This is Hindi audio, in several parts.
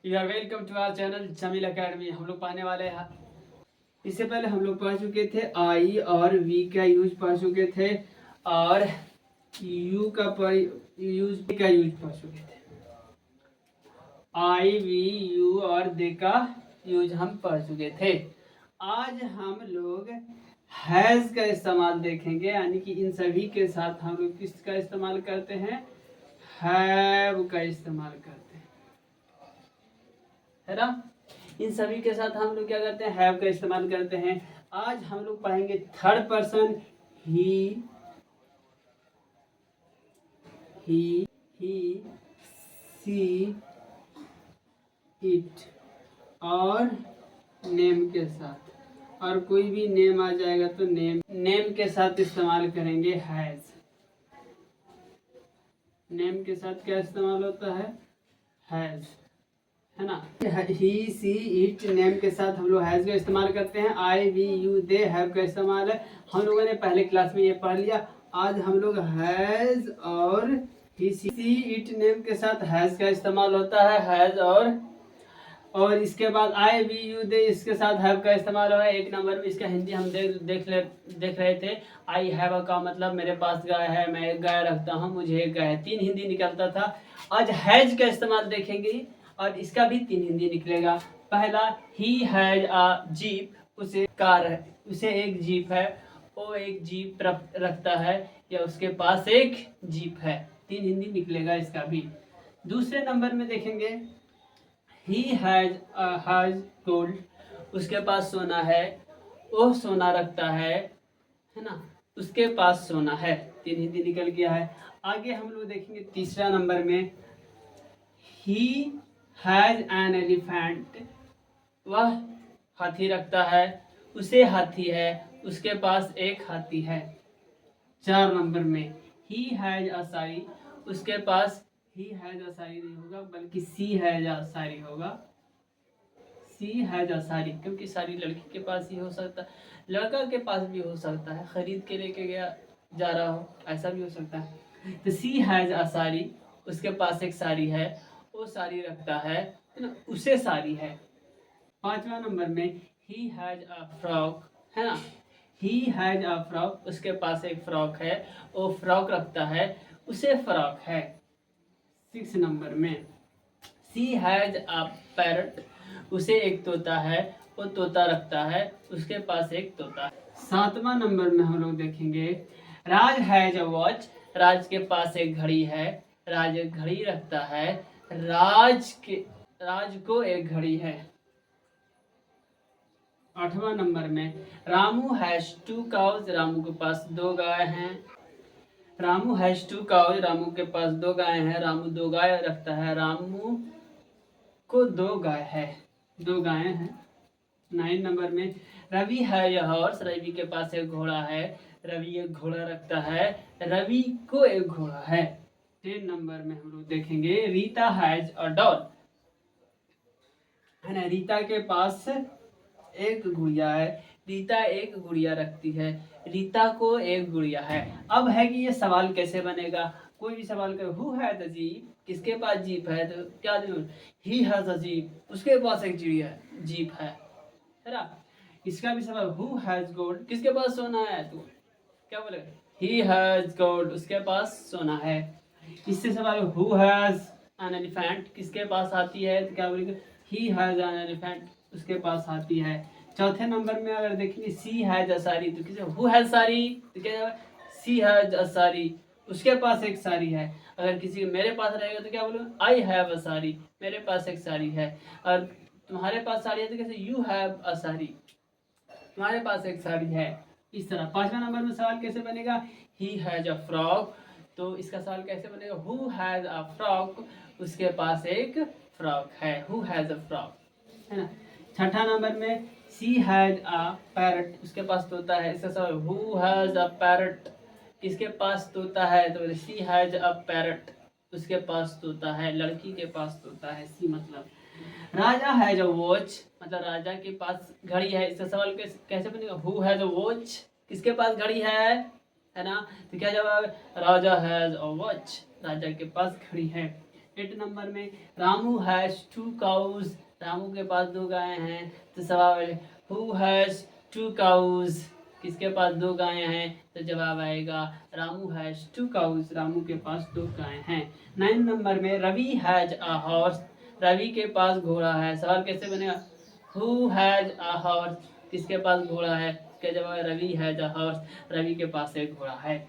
You are welcome to our channel Jameel academy. हम लोग पढ़ने वाले हैं। इससे पहले हम लोग पढ़ चुके थे आई और वी का यूज पढ़ चुके थे और यू का यूज पढ़ चुके थे। आई वी यू और दे का यूज हम पढ़ चुके थे। आज हम लोग हैज का इस्तेमाल देखेंगे, यानी कि इन सभी के साथ हम लोग किसका इस्तेमाल करते हैं? हैव का इस्तेमाल करते हैं, है ना। इन सभी के साथ हम लोग क्या करते हैं? हैव का इस्तेमाल करते हैं। आज हम लोग पढ़ेंगे third person he, she, it और नेम के साथ, और कोई भी नेम आ जाएगा तो नेम के साथ इस्तेमाल करेंगे हैज। नेम के साथ क्या इस्तेमाल होता है? हैज, है ना। ही सी इट नेम के साथ हम लोग हैज का इस्तेमाल करते हैं। आई वी यू दे हैव का इस्तेमाल है। हम लोगों ने पहले क्लास में ये पढ़ लिया। आज हम लोग हैज और ही सी इट नेम के साथ हैज का इस्तेमाल होता है। हैज और इसके बाद आई वी यू दे इसके साथ हैव का इस्तेमाल हो रहा है। एक नंबर में इसका हिंदी हम देख रहे थे। आई हैव का मतलब मेरे पास गाय है, मैं एक गाय रखता हूँ, मुझे एक गाय है। 3 हिंदी निकलता था। आज हैज का इस्तेमाल देखेंगे और इसका भी 3 हिंदी निकलेगा। पहला, ही हैज अ जीप, उसे कार है, उसे एक जीप है, वो एक जीप रखता है या उसके पास एक जीप है। 3 हिंदी निकलेगा इसका भी। दूसरे नंबर में देखेंगे, ही हैज गोल्ड, उसके पास सोना है, वो सोना रखता है ना, उसके पास सोना है। 3 हिंदी निकल गया है। आगे हम लोग देखेंगे तीसरा नंबर में, ही हैज एन एलिफेंट, वह हाथी रखता है, उसे हाथी है, उसके पास एक हाथी है। 4 नंबर में, ही हैज अ साड़ी, उसके पास ही हैज अ साड़ी नहीं होगा बल्कि सी हैज अ साड़ी होगा। सी हैज अ साड़ी, क्योंकि साड़ी लड़की के पास ही हो सकता है, लड़का के पास भी हो सकता है, खरीद के लेके गया जा रहा हो, ऐसा भी हो सकता है। तो सी हैज अ साड़ी, उसके पास एक साड़ी है, वो साड़ी रखता है ना, उसे साड़ी है। 5वां नंबर में, ही हैज अ फ्रॉक, है ना, ही हैज अ फ्रॉक, उसके पास एक फ्रॉक है, वो फ्रॉक रखता है, उसे फ्रॉक है। 6 नंबर में, सी हैज अ पैरट, उसे एक तोता है, वो तोता रखता है, उसके पास एक तोता है। 7वां नंबर में हम लोग देखेंगे, राज हैज अ वॉच, राज के पास एक घड़ी है, राज एक घड़ी रखता है, राज को एक घड़ी है। 8वां नंबर में, रामू हैज 2 काउज, रामू के पास 2 गाय हैं। रामू हैज 2 काउज, रामू के पास 2 गाय हैं, रामू 2 गाय रखता है, रामू को 2 गाय है, 2 गायें हैं। 9 नंबर में, रवि है यह हॉर्स, रवि के पास एक घोड़ा है, रवि एक घोड़ा रखता है, रवि को एक घोड़ा है। 10 नंबर में हम लोग देखेंगे, रीता हैज अ डॉल, है ना, रीता के पास एक गुड़िया है, रीता एक गुड़िया रखती है, रीता को एक गुड़िया है। अब है कि ये सवाल कैसे बनेगा? कोई भी सवाल कर, हु हैज अ जीप, किसके पास जीप है, तो क्या दें? ही हैज अ जीप, उसके पास एक चिड़िया जीप है ना। इसका भी सवाल, हु हैज गोल्ड, किसके पास सोना है, तो क्या बोलेगा? ही हैज गोल्ड, उसके पास सोना है। इससे सवाल, हु हैज एन एलिफेंट, किसके पास हाथी है, तो क्या बोलेगा? ही हैज एन एलिफेंट, उसके पास हाथी है। चौथे नंबर में अगर देखेंगे, सी हैज अ साड़ी, तो किसे? हु हैज साड़ी, तो क्या? सी हैज अ साड़ी, उसके पास एक साड़ी है। अगर किसी के मेरे पास रहेगा तो क्या बोलूँ? आई हैव अ साड़ी, मेरे पास एक साड़ी है। और तुम्हारे पास साड़ी है तो कैसे? यू हैव अ साड़ी, तुम्हारे पास एक साड़ी है। इस तरह 5वां नंबर में सवाल कैसे बनेगा? ही हैज अ फ्रॉक, तो इसका सवाल कैसे बनेगा? हु हैज अ फ्रॉक, उसके पास एक फ्रॉक है, हु हैज अ फ्रॉक, है ना। 6ठा नंबर में, सी हैज अ पैरट, उसके पास तोता है, इसका सवाल, हु हैज अ पैरट, किसके पास तोता है, तो सी हैज अ पैरट, उसके पास तोता है, लड़की के पास तोता है। सी मतलब, राजा हैज अ वॉच, मतलब राजा के पास घड़ी है, इसका सवाल कैसे बनेगा? हु हैज अ वॉच, किसके पास घड़ी है ना, तो क्या जवाब? राजा हैज अ वॉच, राजा के पास घड़ी है। 8 नंबर में रामू हैज 2 काउज, रामू के पास 2 गायें हैं। तो सवाल हु हैज 2 काउज, किसके पास 2 गायें हैं? तो जवाब आएगा रामू हैज 2 काउज, रामू के पास 2 गायें हैं। 9 नंबर में Ravi has a horse, Ravi के पास घोड़ा है। सवाल कैसे बनेगा? हु हैज अ हॉर्स, किसके पास घोड़ा है? क्या जवाब है? Ravi has a horse, Ravi के पास एक घोड़ा है।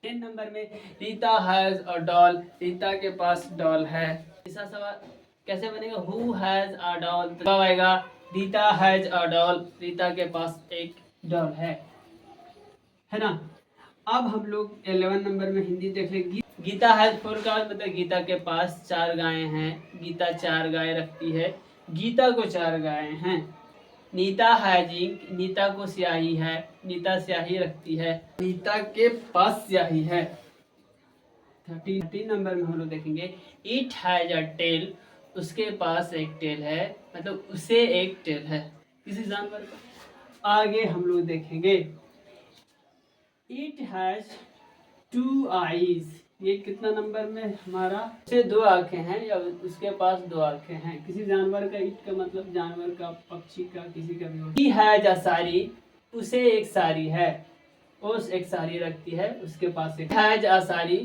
10 नंबर में Rita has a doll, Rita के पास डॉल है। तीसरा सवाल कैसे बनेगा? हु हैज अ डॉल, तो जवाब आएगा Rita has a doll, Rita के पास एक डॉल है ना। अब हम लोग 11 नंबर में हिंदी देख लेंगे। गीता हैज 4 काउज, मतलब गीता के पास 4 गायें हैं। गीता 4 गाय रखती है, गीता को 4 गायें हैं। नीता हैज इंक, नीता को स्याही है, नीता स्याही रखती है, नीता के पास स्याही है। 13 नंबर में हम लोग देखेंगे इट हैज अ टेल, उसके पास एक टेल है, मतलब उसे एक टेल है किसी जानवर का। आगे हम लोग देखेंगे इट हैज 2 आईज, ये कितना नंबर में हमारा? उसे 2 आंखें हैं या उसके पास 2 आंखें हैं किसी जानवर का। इट का मतलब जानवर का, पक्षी का, किसी का भी। ही हैज अ साड़ी, उसे एक साड़ी है, उस एक साड़ी रखती है, उसके पास एक has a sari.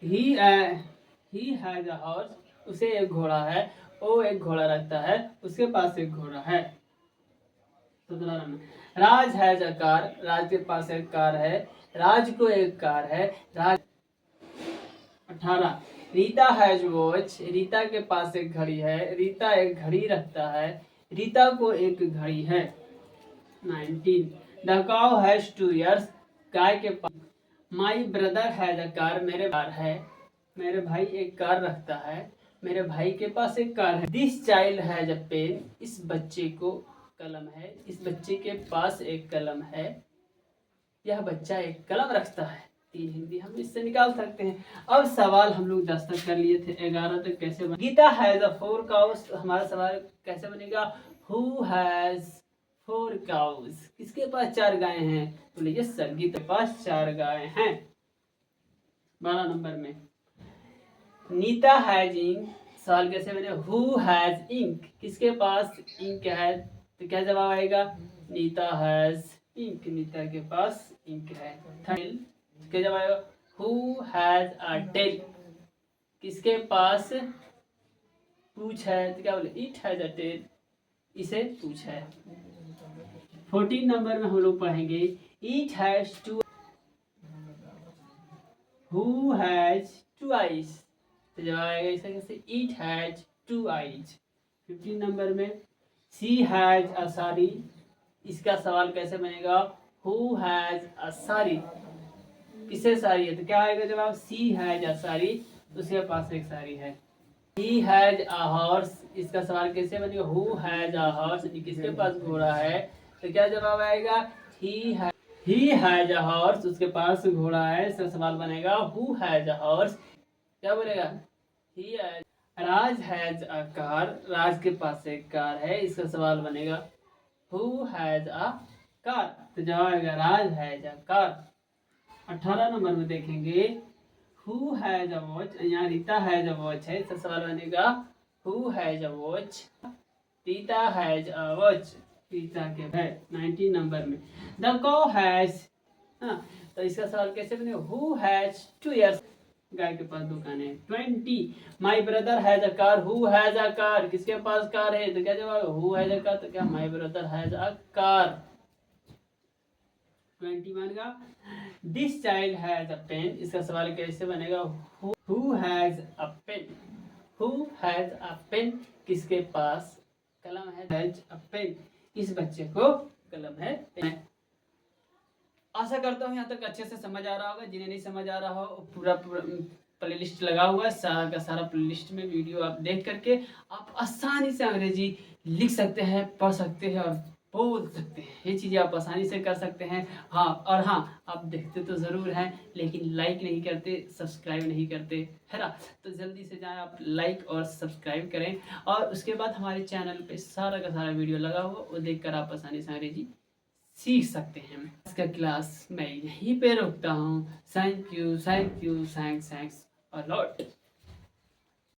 He has a horse, उसे एक घोड़ा है, वो एक घोड़ा रखता है, उसके पास एक घोड़ा है। 17 number Raj has a car, Raj के पास एक कार है, राज को एक कार है, राज। 18 रीता हैज वॉच, रीता के पास एक घड़ी है, रीता एक घड़ी रखता है, रीता को एक घड़ी है। 19 द काउ हैज 2 ईयर्स, गाय के पास। My brother has a car, मेरे कार है, मेरे भाई एक कार रखता है, मेरे भाई के पास एक कार है। This child has a pen, इस बच्चे को कलम है, इस बच्चे के पास एक कलम है, यह बच्चा एक कलम रखता है। 3 हिंदी हम इससे निकाल सकते हैं। अब सवाल हम लोग 10 तक कर लिए थे, 11 तक कैसे बने? गीता हैज अ 4 काउस, हमारा सवाल कैसे बनेगा? हु हैज 4 काउस, किसके पास 4 गायें हैं? बोले यस सर, गीता के पास 4 गायें हैं। 12 नंबर में नीता हैज इंक, सवाल कैसे बने? हु हैज इंक, किसके पास इंक है? तो क्या जवाब आएगा? नीता हैज इंक, नीता के पास इंक है। टेल, क्या जवाब आएगा? हु हैज अ टेल, किसके पास पूंछ है? तो क्या बोले? इट हैज अ टेल, इसे पूंछ है। 14 नंबर में हम लोग पढ़ेंगे it has 2, who has 2 eyes, तो जवाब आएगा इसका कैसे? It has 2 eyes. 15 नंबर में शी हैज अ साड़ी, इसका सवाल कैसे बनेगा? हु हैज अ साड़ी, किसे साड़ी है? तो क्या आएगा जवाब? शी हैज अ साड़ी, उसके पास एक साड़ी है। ही हैज अ हॉर्स, इसका सवाल कैसे बनेगा? हु हैज अ हॉर्स, किसके पास घोड़ा है? तो क्या जवाब आएगा? ही हैज अ हॉर्स, उसके पास घोड़ा है, इसका सवाल बनेगा हु हैज अ हॉर्स। क्या बोलेगा? He has. Raj has a car, Raj के पास एक कार है, इसका सवाल बनेगा हु हैज अ कार, तो जवाब आएगा राज हैज अ कार। 18 नंबर में देखेंगे हु हैज अ वॉच, यहाँ रीता हैज अ वॉच है, इसका सवाल बनेगा who has a watch, Rita has a watch, Rita के है। 19 नंबर में द काउ हैज, हाँ, तो इसका सवाल कैसे बनेगा? हु हैज 2 ईयर्स, गाय के पास 2 कान है। 20 माई brother has a car, who has a car, किसके पास कार है? तो क्या जवाब? हु हैज अ कार, तो क्या my brother has a car. 21 का this child has a pen, इसका सवाल कैसे बनेगा? Who has a pen, who has a pen, किसके पास कलम है? हैज अ पेन, इस बच्चे को कलम है। आशा करता हूँ यहाँ तक अच्छे से समझ आ रहा होगा। जिन्हें नहीं समझ आ रहा हो पूरा प्लेलिस्ट लगा हुआ है, सारा का सारा प्लेलिस्ट में वीडियो आप देख करके आप आसानी से अंग्रेजी लिख सकते हैं, पढ़ सकते हैं और बोल सकते हैं। ये चीज़ें आप आसानी से कर सकते हैं। हाँ, और हाँ, आप देखते तो ज़रूर हैं लेकिन लाइक नहीं करते, सब्सक्राइब नहीं करते, है ना। तो जल्दी से जाएं आप लाइक और सब्सक्राइब करें, और उसके बाद हमारे चैनल पे सारा का सारा वीडियो लगा हुआ, वो देखकर आप आसानी से अंग्रेजी सीख सकते हैं। आज का क्लास मैं यहीं पे रोकता हूँ। Thank you, thanks a lot.